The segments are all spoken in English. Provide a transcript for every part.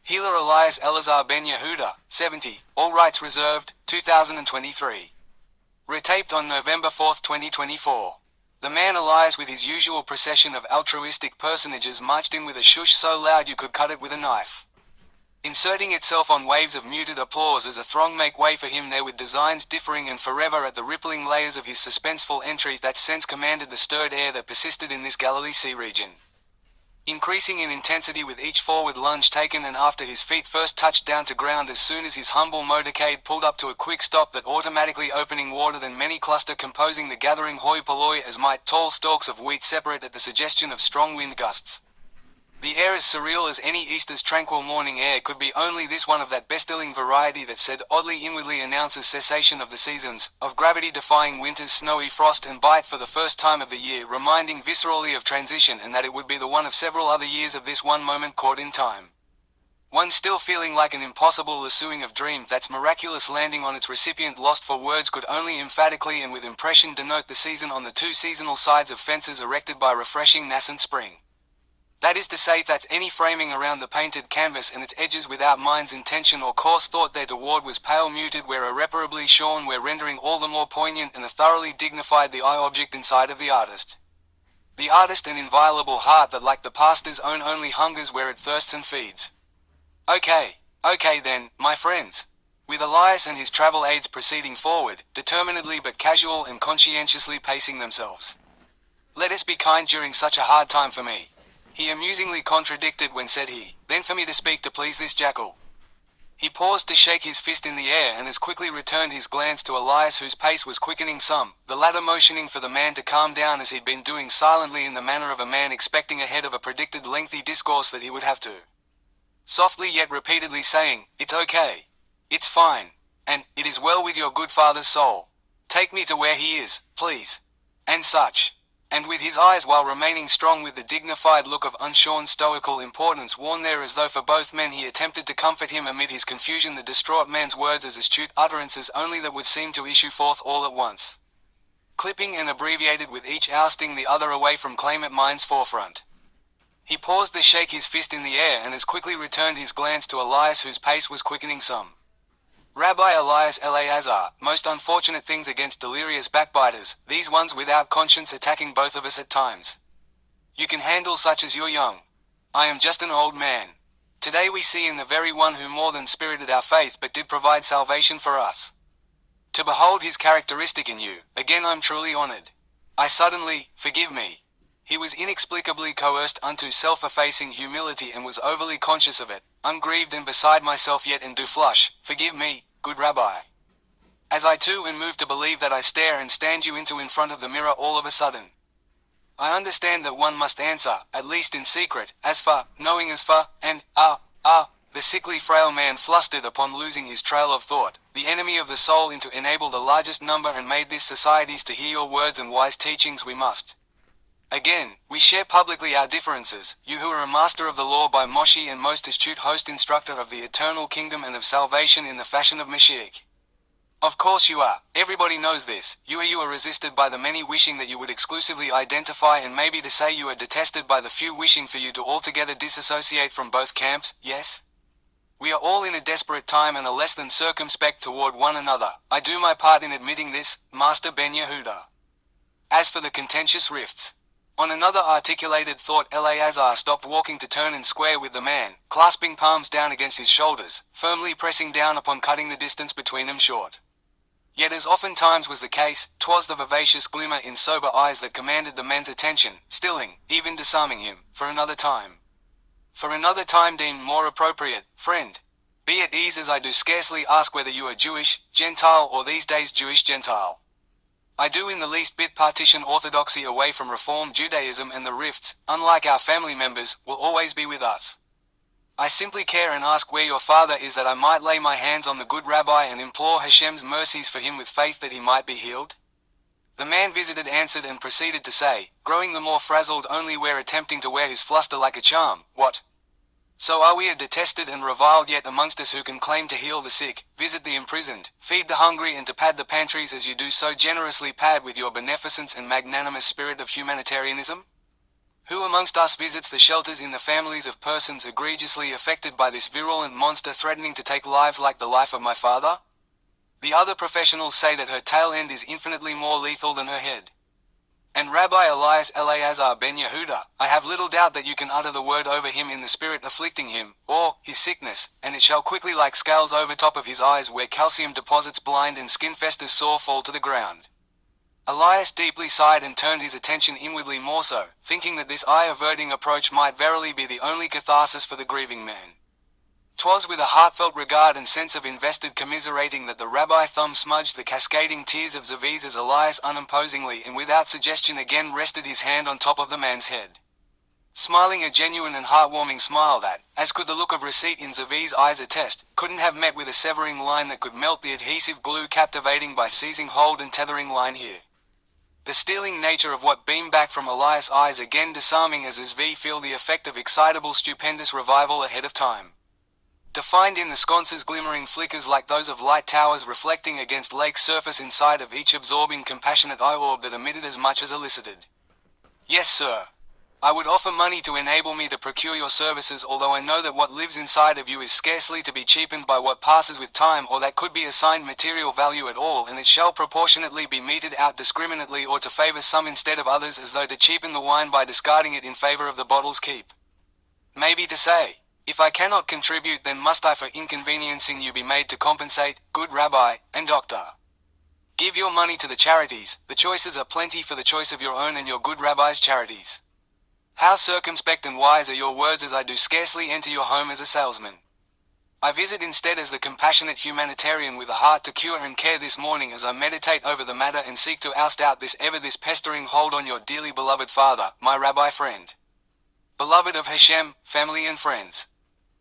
Healer Elias Eleazar Ben Yehuda, 70, all rights reserved, 2023. Retaped on November 4, 2024. The man Elias with his usual procession of altruistic personages marched in with a shush so loud you could cut it with a knife. Inserting itself on waves of muted applause as a throng make way for him there with designs differing and forever at the rippling layers of his suspenseful entry that sense commanded the stirred air that persisted in this Galilee Sea region. Increasing in intensity with each forward lunge taken and after his feet first touched down to ground as soon as his humble motorcade pulled up to a quick stop that automatically opening water than many cluster composing the gathering hoi polloi as might tall stalks of wheat separate at the suggestion of strong wind gusts. The air as surreal as any Easter's tranquil morning air could be, only this one of that best-selling variety that said oddly inwardly announces cessation of the seasons, of gravity-defying winter's snowy frost and bite for the first time of the year, reminding viscerally of transition and that it would be the one of several other years of this one moment caught in time. One still feeling like an impossible lassoing of dream that's miraculous landing on its recipient lost for words could only emphatically and with impression denote the season on the two seasonal sides of fences erected by refreshing nascent spring. That is to say, that's any framing around the painted canvas and its edges without mind's intention or coarse thought there toward was pale muted where irreparably shorn where rendering all the more poignant and thoroughly dignified the eye object inside of the artist. The artist an inviolable heart that like the pastor's own only hungers where it thirsts and feeds. Okay then, my friends. With Elias and his travel aids proceeding forward, determinedly but casual and conscientiously pacing themselves. Let us be kind during such a hard time for me. He amusingly contradicted when said he, then for me to speak to please this jackal. He paused to shake his fist in the air and as quickly returned his glance to Elias whose pace was quickening some, the latter motioning for the man to calm down as he'd been doing silently in the manner of a man expecting ahead of a predicted lengthy discourse that he would have to. Softly yet repeatedly saying, it's okay. It's fine. And, it is well with your good father's soul. Take me to where he is, please. And such. And with his eyes while remaining strong with the dignified look of unshorn stoical importance worn there as though for both men he attempted to comfort him amid his confusion the distraught man's words as astute utterances only that would seem to issue forth all at once. Clipping and abbreviated with each ousting the other away from claim at mind's forefront. He paused to shake his fist in the air and as quickly returned his glance to Elias whose pace was quickening some. Rabbi Elias Eleazar, most unfortunate things against delirious backbiters, these ones without conscience attacking both of us at times. You can handle such as you're young. I am just an old man. Today we see in the very one who more than spirited our faith but did provide salvation for us. To behold his characteristic in you, again I'm truly honored. I suddenly, forgive me. He was inexplicably coerced unto self-effacing humility and was overly conscious of it. I'm grieved and beside myself yet and do flush, forgive me, good Rabbi. As I too am moved to believe that I stare and stand you into in front of the mirror all of a sudden. I understand that one must answer, at least in secret, as for, knowing as for, and, the sickly frail man flustered upon losing his trail of thought, the enemy of the soul into enable the largest number and made this societies to hear your words and wise teachings we must. Again, we share publicly our differences, you who are a master of the law by Moshe and most astute host instructor of the eternal kingdom and of salvation in the fashion of Mashiach. Of course you are, everybody knows this, you are resisted by the many wishing that you would exclusively identify and maybe to say you are detested by the few wishing for you to altogether disassociate from both camps, yes? We are all in a desperate time and are less than circumspect toward one another. I do my part in admitting this, Master Ben Yehuda. As for the contentious rifts, on another articulated thought Eleazar stopped walking to turn and square with the man, clasping palms down against his shoulders, firmly pressing down upon cutting the distance between them short. Yet as oftentimes was the case, 'twas the vivacious glimmer in sober eyes that commanded the man's attention, stilling, even disarming him, for another time. For another time deemed more appropriate, friend. Be at ease as I do scarcely ask whether you are Jewish, Gentile or these days Jewish Gentile. I do in the least bit partition orthodoxy away from Reform Judaism and the rifts, unlike our family members, will always be with us. I simply care and ask where your father is that I might lay my hands on the good rabbi and implore Hashem's mercies for him with faith that he might be healed. The man visited answered and proceeded to say, growing the more frazzled only where attempting to wear his fluster like a charm, what? So are we a detested and reviled yet amongst us who can claim to heal the sick, visit the imprisoned, feed the hungry and to pad the pantries as you do so generously pad with your beneficence and magnanimous spirit of humanitarianism? Who amongst us visits the shelters in the families of persons egregiously affected by this virulent monster threatening to take lives like the life of my father? The other professionals say that her tail end is infinitely more lethal than her head. And Rabbi Elias Eleazar Ben Yehuda, I have little doubt that you can utter the word over him in the spirit afflicting him, or his sickness, and it shall quickly like scales over top of his eyes where calcium deposits blind and skin festers sore fall to the ground. Elias deeply sighed and turned his attention inwardly more so, thinking that this eye-averting approach might verily be the only catharsis for the grieving man. 'Twas with a heartfelt regard and sense of invested commiserating that the rabbi thumb smudged the cascading tears of Zaviz as Elias unimposingly and without suggestion again rested his hand on top of the man's head. Smiling a genuine and heartwarming smile that, as could the look of receipt in Zaviz's eyes attest, couldn't have met with a severing line that could melt the adhesive glue captivating by seizing hold and tethering line here. The stealing nature of what beamed back from Elias' eyes again disarming as Zv feel the effect of excitable stupendous revival ahead of time. Defined in the sconces glimmering flickers like those of light towers reflecting against lake surface inside of each absorbing compassionate eye orb that emitted as much as elicited. Yes, sir. I would offer money to enable me to procure your services, although I know that what lives inside of you is scarcely to be cheapened by what passes with time or that could be assigned material value at all, and it shall proportionately be meted out discriminately or to favor some instead of others, as though to cheapen the wine by discarding it in favor of the bottle's keep. Maybe to say, if I cannot contribute, then must I for inconveniencing you be made to compensate, good rabbi, and doctor. Give your money to the charities, the choices are plenty for the choice of your own and your good rabbi's charities. How circumspect and wise are your words, as I do scarcely enter your home as a salesman. I visit instead as the compassionate humanitarian with a heart to cure and care this morning as I meditate over the matter and seek to oust out this pestering hold on your dearly beloved father, my rabbi friend. Beloved of Hashem, family and friends.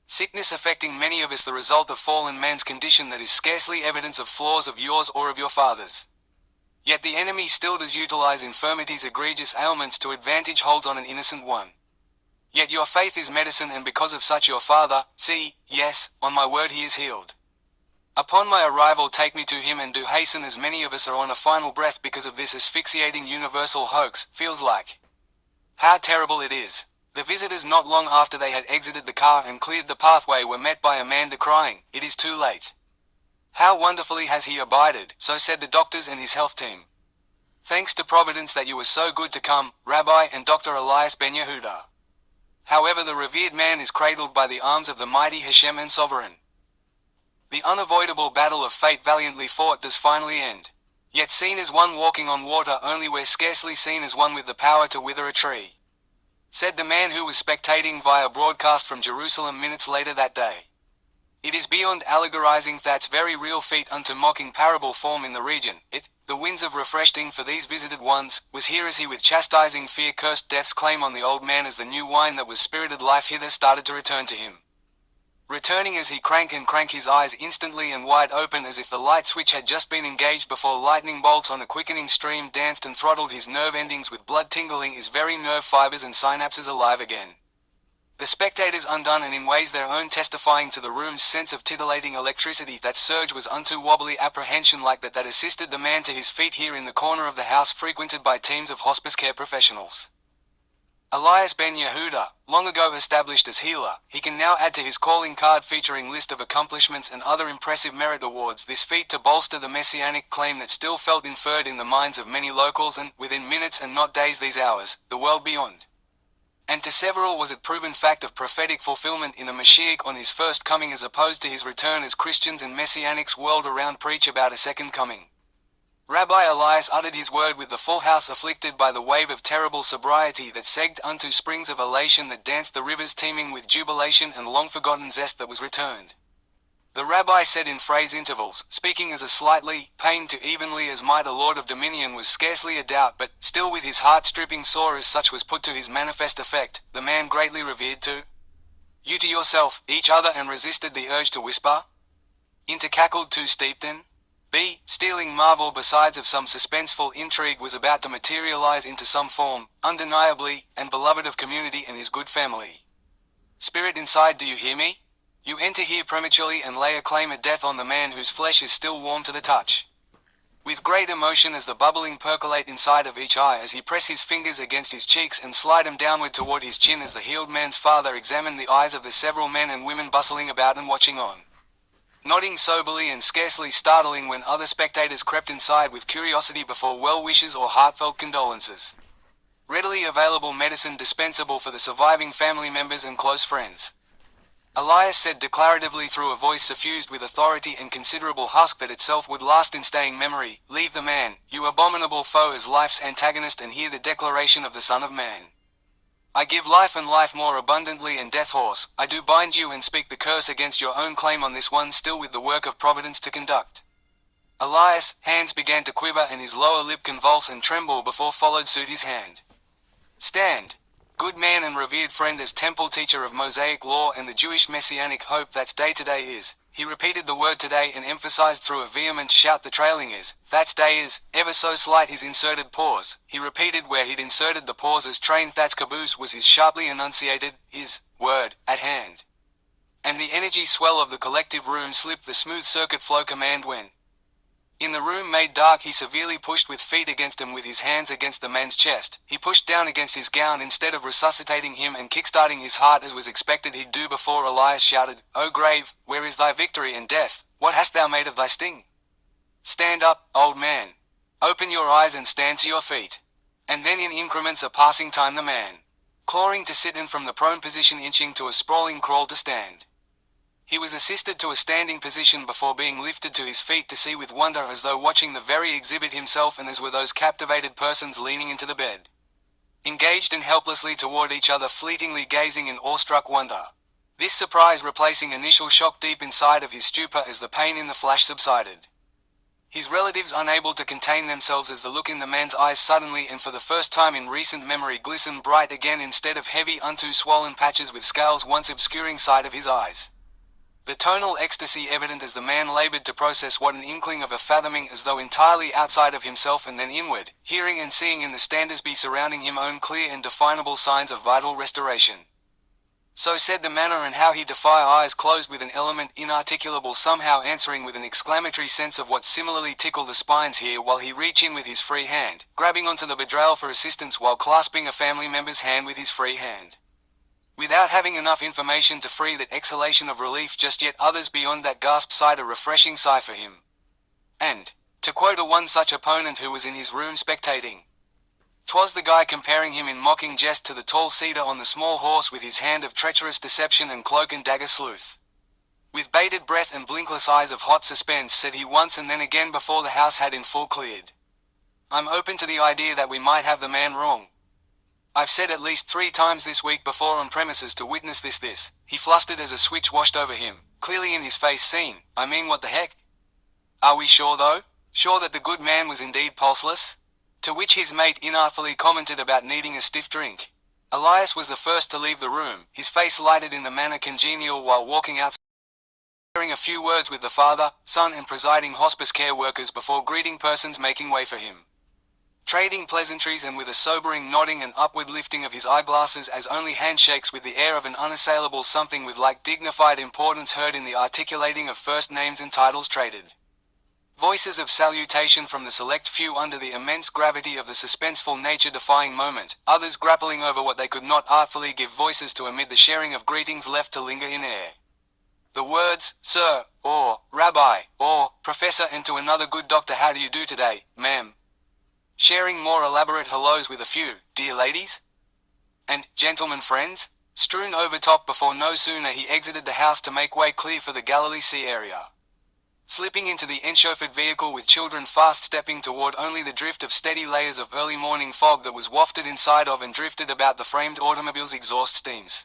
Sickness affecting many of us, the result of fallen man's condition that is scarcely evidence of flaws of yours or of your father's. Yet the enemy still does utilize infirmity's egregious ailments to advantage holds on an innocent one. Yet your faith is medicine, and because of such your father, see, yes, on my word he is healed. Upon my arrival take me to him and do hasten, as many of us are on a final breath because of this asphyxiating universal hoax, feels like. How terrible it is. The visitors not long after they had exited the car and cleared the pathway were met by Amanda crying, "It is too late." How wonderfully has he abided, so said the doctors and his health team. Thanks to Providence that you were so good to come, Rabbi and Dr. Elias Ben Yehuda. However, the revered man is cradled by the arms of the mighty Hashem and Sovereign. The unavoidable battle of fate valiantly fought does finally end. Yet seen as one walking on water only where scarcely seen as one with the power to wither a tree. Said the man who was spectating via broadcast from Jerusalem minutes later that day. It is beyond allegorizing that's very real feat unto mocking parable form in the region. The winds of refreshing for these visited ones, was here as he with chastising fear cursed death's claim on the old man as the new wine that was spirited life hither started to return to him. Returning as he crank his eyes instantly and wide open as if the light switch had just been engaged before lightning bolts on a quickening stream danced and throttled his nerve endings with blood tingling his very nerve fibers and synapses alive again. The spectators undone and in ways their own testifying to the room's sense of titillating electricity. That surge was unto wobbly apprehension like that assisted the man to his feet here in the corner of the house frequented by teams of hospice care professionals. Elias Ben Yehuda, long ago established as healer, he can now add to his calling card featuring list of accomplishments and other impressive merit awards this feat to bolster the messianic claim that still felt inferred in the minds of many locals and, within minutes and not days these hours, the world beyond. And to several was it proven fact of prophetic fulfillment in a Mashiach on his first coming as opposed to his return, as Christians and Messianics world around preach about a second coming. Rabbi Elias uttered his word with the full house afflicted by the wave of terrible sobriety that segged unto springs of elation that danced the rivers teeming with jubilation and long-forgotten zest that was returned. The rabbi said in phrase intervals, speaking as a slightly, pained to evenly as might a lord of dominion was scarcely a doubt, but, still with his heart stripping sore as such was put to his manifest effect, the man greatly revered to you to yourself, each other, and resisted the urge to whisper? Intercackled too steep then? B. Stealing marvel besides of some suspenseful intrigue was about to materialize into some form, undeniably, and beloved of community and his good family. Spirit inside, do you hear me? You enter here prematurely and lay a claim at death on the man whose flesh is still warm to the touch. with great emotion as the bubbling percolate inside of each eye as he press his fingers against his cheeks and slide them downward toward his chin as the healed man's father examined the eyes of the several men and women bustling about and watching on. Nodding soberly and scarcely startling when other spectators crept inside with curiosity before well wishes or heartfelt condolences. Readily available medicine dispensable for the surviving family members and close friends. Elias said declaratively through a voice suffused with authority and considerable husk that itself would last in staying memory, "Leave the man, you abominable foe, as life's antagonist, and hear the declaration of the Son of Man. I give life and life more abundantly, and death horse, I do bind you and speak the curse against your own claim on this one still with the work of providence to conduct." Elias' hands began to quiver and his lower lip convulse and tremble before followed suit his hand. "Stand. Good man and revered friend, as temple teacher of Mosaic law and the Jewish messianic hope that's day to day is." He repeated the word today and emphasized through a vehement shout the trailing is, "That's day is," ever so slight his inserted pause. He repeated where he'd inserted the pause as trained that's caboose was his sharply enunciated, "is, word, at hand." And the energy swell of the collective room slipped the smooth circuit flow command when, in the room made dark, he severely pushed with feet against him with his hands against the man's chest. He pushed down against his gown instead of resuscitating him and kickstarting his heart as was expected he'd do before Elias shouted, "O grave, where is thy victory, and death, what hast thou made of thy sting? Stand up, old man. Open your eyes and stand to your feet." And then in increments of passing time the man, clawing to sit and from the prone position inching to a sprawling crawl to stand. He was assisted to a standing position before being lifted to his feet to see with wonder as though watching the very exhibit himself, and as were those captivated persons leaning into the bed, engaged and helplessly toward each other, fleetingly gazing in awestruck wonder. This surprise replacing initial shock deep inside of his stupor as the pain in the flash subsided. His relatives unable to contain themselves as the look in the man's eyes suddenly and for the first time in recent memory glistened bright again instead of heavy unto swollen patches with scales once obscuring sight of his eyes. The tonal ecstasy evident as the man labored to process what an inkling of a fathoming as though entirely outside of himself and then inward, hearing and seeing in the standers be surrounding him own clear and definable signs of vital restoration. So said the manner and how he defy eyes closed with an element inarticulable somehow answering with an exclamatory sense of what similarly tickle the spines here while he reach in with his free hand, grabbing onto the bedrail for assistance while clasping a family member's hand with his free hand. Without having enough information to free that exhalation of relief just yet, others beyond that gasp sighed a refreshing sigh for him. And, to quote a one such opponent who was in his room spectating, "'Twas the guy comparing him in mocking jest to the tall cedar on the small horse with his hand of treacherous deception and cloak and dagger sleuth. With bated breath and blinkless eyes of hot suspense said he once and then again before the house had in full cleared. I'm open to the idea that we might have the man wrong. I've said at least 3 times this week before on premises to witness this. He flustered as a switch washed over him, clearly in his face seen, I mean what the heck? Are we sure though? Sure that the good man was indeed pulseless? To which his mate inartfully commented about needing a stiff drink. Elias was the first to leave the room, his face lighted in the manner congenial while walking out, sharing a few words with the father, son and presiding hospice care workers before greeting persons making way for him. Trading pleasantries and with a sobering nodding and upward lifting of his eyeglasses as only handshakes with the air of an unassailable something with like dignified importance heard in the articulating of first names and titles traded. Voices of salutation from the select few under the immense gravity of the suspenseful nature-defying moment, others grappling over what they could not artfully give voices to amid the sharing of greetings left to linger in air. The words, "Sir," or "Rabbi," or "Professor," and to another "Good doctor, how do you do today, ma'am?" Sharing more elaborate hellos with a few, "Dear ladies?" and "Gentlemen friends?" strewn over top before no sooner he exited the house to make way clear for the Galilee Sea area. Slipping into the enchauffeured vehicle with children fast stepping toward only the drift of steady layers of early morning fog that was wafted inside of and drifted about the framed automobile's exhaust steams.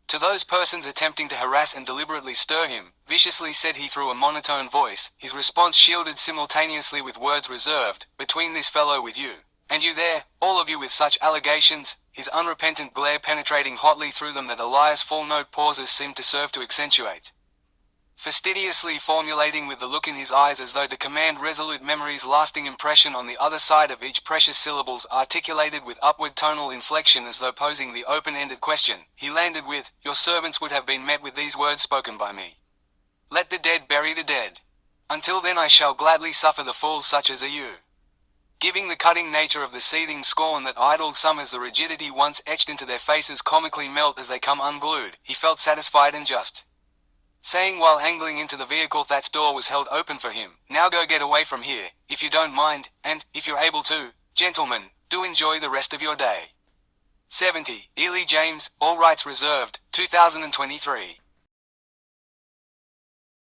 To those persons attempting to harass and deliberately stir him, viciously said he through a monotone voice, his response shielded simultaneously with words reserved, "Between this fellow with you, and you there, all of you with such allegations," his unrepentant glare penetrating hotly through them that Elias' full-note pauses seemed to serve to accentuate. Fastidiously formulating with the look in his eyes as though to command resolute memory's lasting impression on the other side of each precious syllables articulated with upward tonal inflection as though posing the open-ended question, he landed with, "Your servants would have been met with these words spoken by me. Let the dead bury the dead. Until then I shall gladly suffer the fools such as are you. Giving the cutting nature of the seething scorn that idled some as the rigidity once etched into their faces comically melt as they come unglued, he felt satisfied and just. Saying while angling into the vehicle that's door was held open for him, "Now go get away from here, if you don't mind, and, if you're able to, gentlemen, do enjoy the rest of your day." 70. Ely James, all rights reserved, 2023.